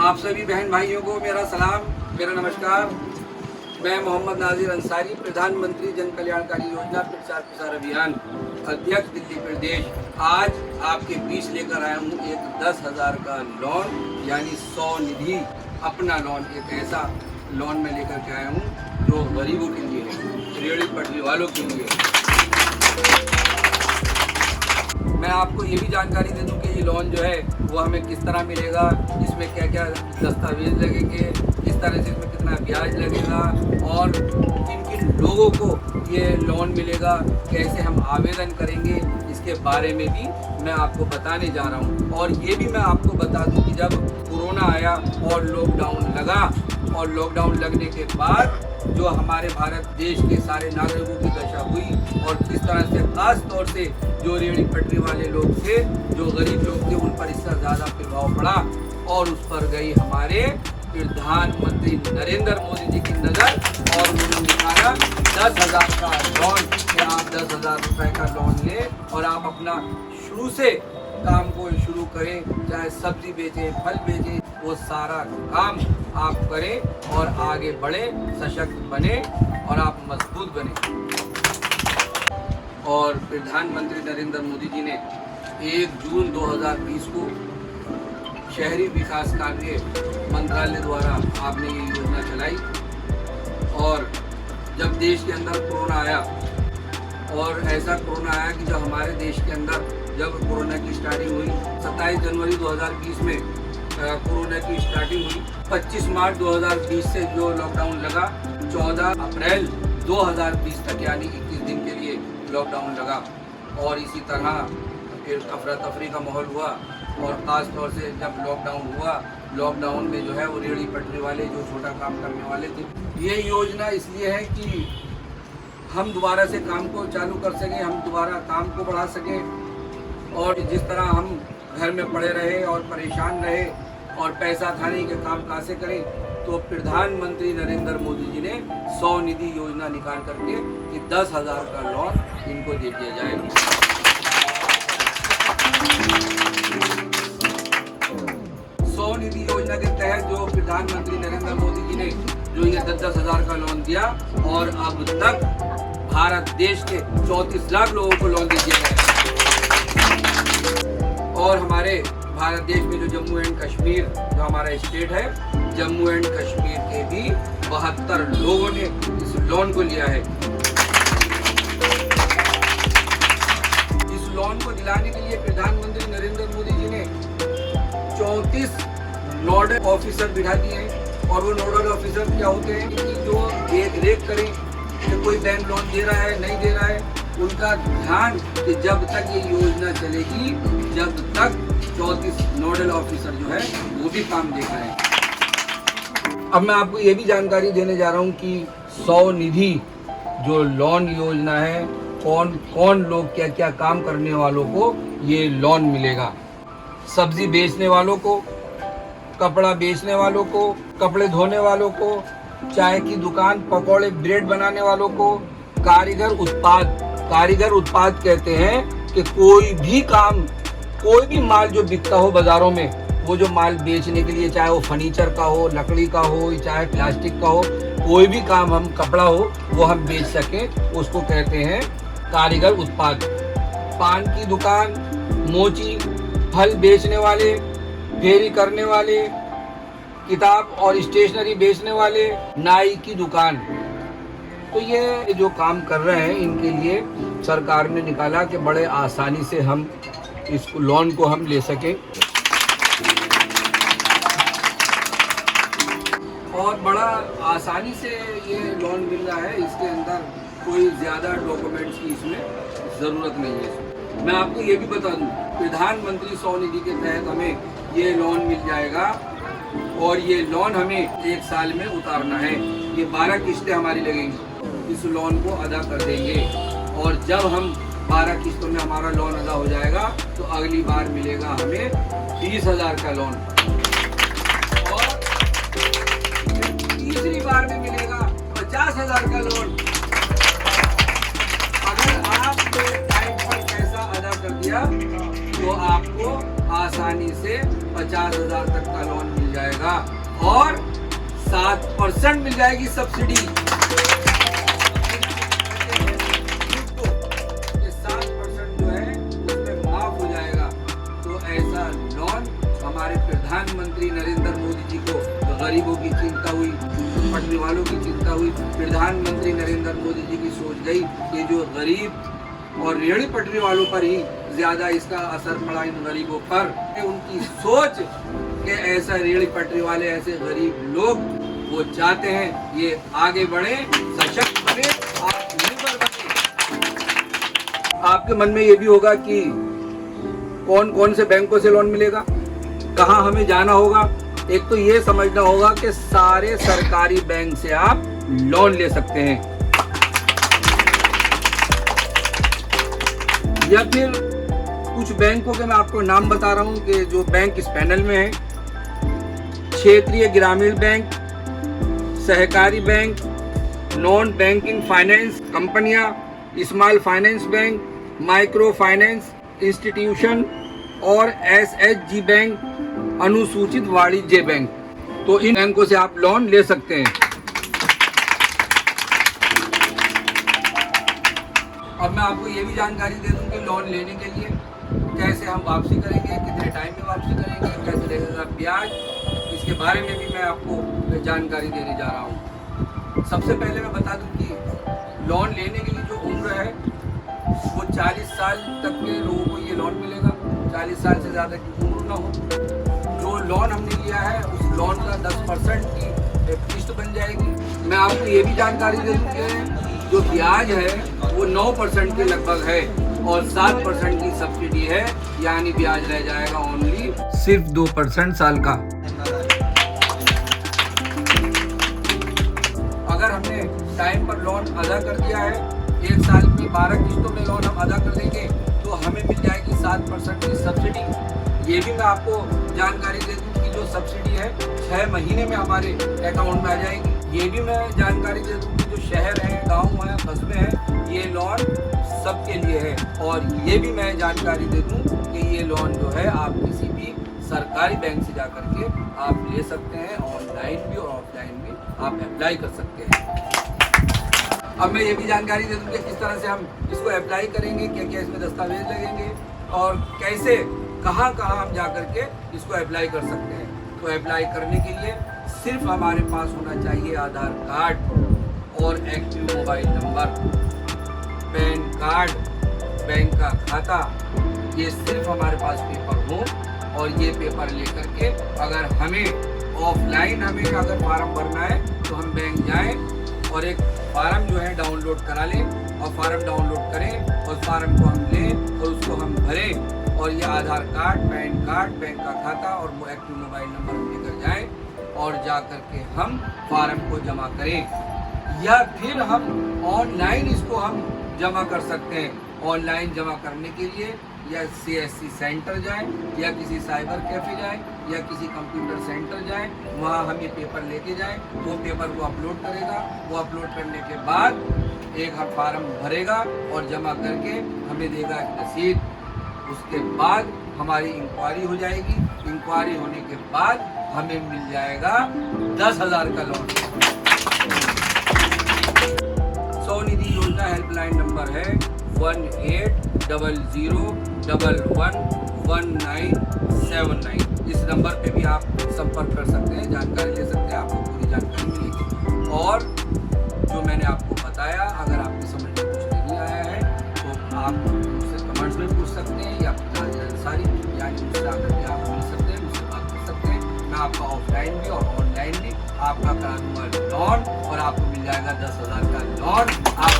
आप सभी बहन भाइयों को मेरा सलाम, मेरा नमस्कार। मैं मोहम्मद नाजिर अंसारी, प्रधानमंत्री जन कल्याणकारी योजना प्रचार प्रसार अभियान अध्यक्ष दिल्ली प्रदेश, आज आपके बीच लेकर आया हूँ एक 10,000 का लोन यानी 100 निधि अपना लोन। एक ऐसा लोन में लेकर के आया हूँ जो गरीबों के लिए है, रेहड़ी पटरी वालों के लिए। मैं आपको ये भी जानकारी दे दूं कि ये लोन जो है वो हमें किस तरह मिलेगा, इसमें क्या क्या दस्तावेज लगेंगे, किस तरह से इसमें कितना ब्याज लगेगा और किन किन लोगों को ये लोन मिलेगा, कैसे हम आवेदन करेंगे, इसके बारे में भी मैं आपको बताने जा रहा हूँ। और ये भी मैं आपको बता दूँ कि जब कोरोना आया और लॉकडाउन लगा और लॉकडाउन लगने के बाद जो हमारे भारत देश के सारे नागरिकों की दशा हुई और किस तरह से खास तौर से जो रेहड़ी पटरी वाले लोग थे, जो गरीब लोग थे, उन पर इसका ज़्यादा प्रभाव पड़ा और उस पर गई हमारे प्रधानमंत्री नरेंद्र मोदी जी की नज़र और उन्होंने निकाला 10,000 का लोन कि आप 10,000 रुपये का लोन लें और आप अपना शुरू से काम को शुरू करें, चाहे सब्जी बेचें, फल बेचें, वो सारा काम आप करें और आगे बढ़े, सशक्त बने और आप मजबूत बने। और प्रधानमंत्री नरेंद्र मोदी जी ने 1 जून 2020 को शहरी विकास कार्य मंत्रालय द्वारा आपने ये योजना चलाई और जब देश के अंदर कोरोना आया और ऐसा कोरोना आया कि जो हमारे देश के अंदर जब कोरोना की स्टार्टिंग हुई 27 जनवरी 2020 में कोरोना की स्टार्टिंग हुई, 25 मार्च 2020 से जो लॉकडाउन लगा, 14 अप्रैल 2020 तक यानी 21 दिन के लिए लॉकडाउन लगा। और इसी तरह फिर अफरा तफरी का माहौल हुआ और ख़ास तौर से जब लॉकडाउन हुआ, लॉकडाउन में जो है वो रेहड़ी पटरी वाले जो छोटा काम करने वाले थे, ये योजना इसलिए है कि हम दोबारा से काम को चालू कर सकें, हम दोबारा काम को बढ़ा सकें। और जिस तरह हम घर में पड़े रहे और परेशान रहे और पैसा खाने के काम कहाँ से करें, तो प्रधानमंत्री नरेंद्र मोदी जी ने 100 निधि योजना निकाल करके कि 10,000 का लोन इनको दे दिया जाए। 100 निधि योजना के तहत जो प्रधानमंत्री नरेंद्र मोदी जी ने जो ये 10,000 का लोन दिया और अब तक भारत देश के 34 लाख लोगों को लोन दे दिया गया। और हमारे भारत देश में जो जम्मू एंड कश्मीर जो हमारा स्टेट है, जम्मू एंड कश्मीर के भी 72 लोगों ने इस लोन को लिया है। इस लोन को दिलाने के लिए प्रधानमंत्री नरेंद्र मोदी जी ने 34 नोडल ऑफिसर बिठा दिए हैं। और वो नोडल ऑफिसर क्या होते हैं कि जो देख रेख करें कि कोई बैंक लोन दे रहा है नहीं दे रहा है, उनका ध्यान कि जब तक ये योजना चलेगी, जब तक 34 नोडल ऑफिसर जो है वो भी काम देख रहे हैं। अब मैं आपको ये भी जानकारी देने जा रहा हूँ कि 100 निधि जो लोन योजना है, कौन कौन लोग क्या क्या काम करने वालों को ये लोन मिलेगा। सब्जी बेचने वालों को, कपड़ा बेचने वालों को, कपड़े धोने वालों को, चाय की दुकान, पकौड़े, ब्रेड बनाने वालों को, कारीगर उत्पाद कहते हैं कि कोई भी काम, कोई भी माल जो बिकता हो बाजारों में, वो जो माल बेचने के लिए, चाहे वो फर्नीचर का हो, लकड़ी का हो, चाहे प्लास्टिक का हो, कोई भी काम हम कपड़ा हो वो हम बेच सकें, उसको कहते हैं कारीगर उत्पाद। पान की दुकान, मोची, फल बेचने वाले, फेरी करने वाले, किताब और स्टेशनरी बेचने वाले, नाई की दुकान, तो ये जो काम कर रहे हैं इनके लिए सरकार ने निकाला कि बड़े आसानी से हम इस लोन को हम ले सकें और बड़ा आसानी से ये लोन मिल रहा है। इसके अंदर कोई ज़्यादा डॉक्यूमेंट्स की इसमें ज़रूरत नहीं है। मैं आपको ये भी बता दूं, प्रधानमंत्री 100 निधि के तहत हमें ये लोन मिल जाएगा और ये लोन हमें 1 साल में उतारना है। ये 12 किस्तें हमारी लगेंगी, इस लोन को अदा कर देंगे और जब हम 12 किस्तों में हमारा लोन अदा हो जाएगा तो अगली बार मिलेगा हमें 30,000 का लोन और तीसरी बार में मिलेगा 50,000 का लोन। अगर आपने टाइम पर पैसा अदा कर दिया तो आपको आसानी से 50,000 तक का लोन मिल जाएगा। जाएगा और 7% मिल जाएगी सब्सिडी। ये 7% जो है उसमें माफ हो जाएगा। तो ऐसा लोन हमारे प्रधानमंत्री नरेंद्र मोदी जी को गरीबों की चिंता हुई, पटरी वालों की चिंता हुई, प्रधानमंत्री नरेंद्र मोदी जी की सोच गई कि जो गरीब और रेहड़ी पटरी वालों पर ही ज्यादा इसका असर पड़ा, इन गरीबों पर। उनकी सोच कि ऐसा रेहड़ी पटरी वाले, ऐसे गरीब लोग वो चाहते हैं ये आगे बढ़े, सशक्त बने, आत्मनिर्भर बने। आपके मन में ये भी होगा कि कौन कौन से बैंकों से लोन मिलेगा, कहाँ हमें जाना होगा। एक तो ये समझना होगा कि सारे सरकारी बैंक से आप लोन ले सकते हैं, या फिर कुछ बैंकों के मैं आपको नाम बता रहा हूं कि जो बैंक इस पैनल में है। क्षेत्रीय ग्रामीण बैंक, सहकारी बैंक, नॉन बैंकिंग फाइनेंस कंपनियां, small finance bank, micro finance institution और SHG बैंक, अनुसूचित वाणिज्य बैंक। तो इन बैंकों से आप लोन ले सकते हैं। अब मैं आपको ये भी जानकारी दे दूं कि लोन लेने के लिए कैसे हम वापसी करेंगे, कितने टाइम में वापसी करेंगे, कैसे लगेगा ब्याज, इसके बारे में भी मैं आपको जानकारी देने जा रहा हूँ। सबसे पहले मैं बता दूं कि लोन लेने के लिए जो उम्र है वो 40 साल तक के लोगों को ये लोन मिलेगा। 40 साल से ज़्यादा की उम्र ना हो। जो लोन हमने लिया है उस लोन का 10% की किस्त बन जाएगी। मैं आपको ये भी जानकारी दे दूं कि जो ब्याज है वो 9% के लगभग है और 7% की सब्सिडी है, यानी ब्याज रह जाएगा ओनली सिर्फ 2% साल का। अगर हमने टाइम पर लोन अदा कर दिया है, 1 साल की 12 किस्तों में लोन हम अदा कर देंगे तो हमें मिल जाएगी 7% की सब्सिडी। ये भी मैं आपको जानकारी दे दूं कि जो सब्सिडी है 6 महीने में हमारे अकाउंट में आ जाएगी। ये भी मैं जानकारी दे दूं कि जो शहर है, गांव है, कस्बे हैं, ये लोन सबके लिए है। और ये भी मैं जानकारी दे दूं कि ये लोन जो है आप किसी भी सरकारी बैंक से जाकर के आप ले सकते हैं, ऑनलाइन भी और ऑफलाइन भी आप अप्लाई कर सकते हैं। अब मैं ये भी जानकारी दे दूं कि किस तरह से हम इसको अप्लाई करेंगे, क्या क्या इसमें दस्तावेज लगेंगे और कैसे कहाँ हम जा कर के इसको अप्लाई कर सकते हैं। तो अप्लाई करने के लिए सिर्फ हमारे पास होना चाहिए आधार कार्ड और active mobile number, pan card, bank का खाता। ये सिर्फ हमारे पास पेपर हो और ये पेपर लेकर के अगर हमें ऑफलाइन अगर फार्म भरना है तो हम बैंक जाएं और एक फार्म जो है डाउनलोड करा लें और फार्म डाउनलोड करें और फार्म को हम लें और उसको हम भरें और ये आधार कार्ड, पैन कार्ड, बैंक का खाता और वो एक्टिव मोबाइल नंबर हम लेकर जाएं और जा कर के हम फार्म को जमा करें। या फिर हम ऑनलाइन इसको हम जमा कर सकते हैं। ऑनलाइन जमा करने के लिए या CSC सेंटर जाएं या किसी साइबर कैफे जाएं या किसी कंप्यूटर सेंटर जाएं, वहाँ हम ये पेपर लेके जाएं, वो पेपर को अपलोड करेगा। वो अपलोड करने के बाद एक फार्म भरेगा और जमा करके हमें देगा एक रसीद। उसके बाद हमारी इंक्वायरी हो जाएगी। इंक्वायरी होने के बाद हमें मिल जाएगा 10,000 का लोन। स्वनिधि योजना हेल्पलाइन नंबर है 1800111979। इस नंबर पे भी आप संपर्क कर सकते हैं, जानकारी ले सकते हैं, आपको पूरी जानकारी मिलेगी। और जो मैंने आपको बताया, अगर आपकी समझ में कुछ नहीं आया है तो आप मुझसे कमेंट्स में पूछ सकते हैं या सारी यानी मुझसे आकर के आप मिल सकते हैं, मुझसे बात कर सकते हैं। मैं आपका ऑफलाइन भी और ऑनलाइन भी आपका करा दूंगा लोन और आपको मिल जाएगा 10,000 का लोन। आप